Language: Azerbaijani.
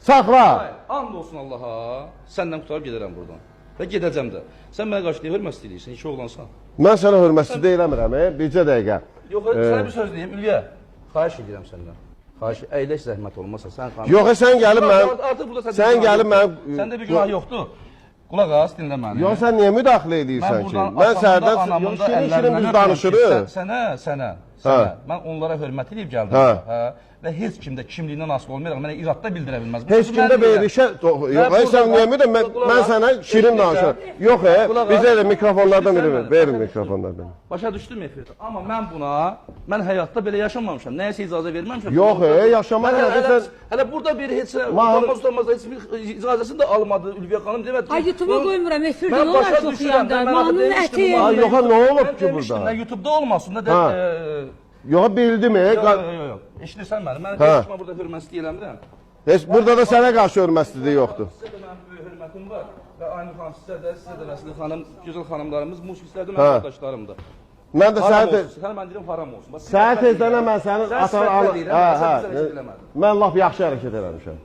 Saxla. And olsun Allaha, səndən qutarıb gedərəm buradan. Və gedəcəm də. Sən mənə qarşı deyə hörmət istəyirsən, iki oğlansan. Mən sənə hörmətsiz deyiləmirəm, bircə dəqiqə. Yox, sənə bir söz deyim, Ülviyə. Xahiş edirəm səndən. Xahiş, əyləş zəhmət olmasa, sən xahiş. Yox, sən gəlib mənim... Artıq burada sən gəlib mənim... Səndə bir günah yoxdur. Qulaq as, dinlə məni. Yox, sən niyə müdaxilə edirsən ki? Mən səhərdən şirin-şirin biz danışırıq. Sənə. Mən onlara hörmət edib gəldim. Və heç kimdə kimliyindən asılı olmayaraq mənə iradda bildirə bilməz. Heç kimdə verilişə... Yox, sən niyə müdür? Mən sənə şirin danışırım. Yox, bizə elə mikrofonlardan biri ver. Verin mikrofonlardan. Başa düşdüm efirdə. Amma mən buna, mən həyatda belə yaşamamışam. Nəyəsə icazə verməmişəm. Yox, yaşamaq nədir? Hələ burada bir heç utanmaz heç bir icazəsini də almadı Ülviyə xanım demədi. Ay, YouTube'a qoymuram, efirdə olar çox yanda. Mahnının əti Ay, yox, nə olub ki burada? YouTube'da olmasın da... Yox, bildim. Yox. Eşidirsən məni? Mən heç kimə burada hörmətsizlik eləmirəm. Heç burada da sənə qarşı hörmətsizlik yoxdur. Sizə də mənim böyük hörmətim var. Və aynı xanım sizə də Vəsilə xanım, gözəl xanımlarımız, musiqistlər də mənim qardaşlarımdır. Mən də sənə... Sən mən deyirəm, haram olsun. Sənə tezdən mən sənin atan... Sən səhvət deyirəm, Mən laf yaxşı hərəkət eləmişəm.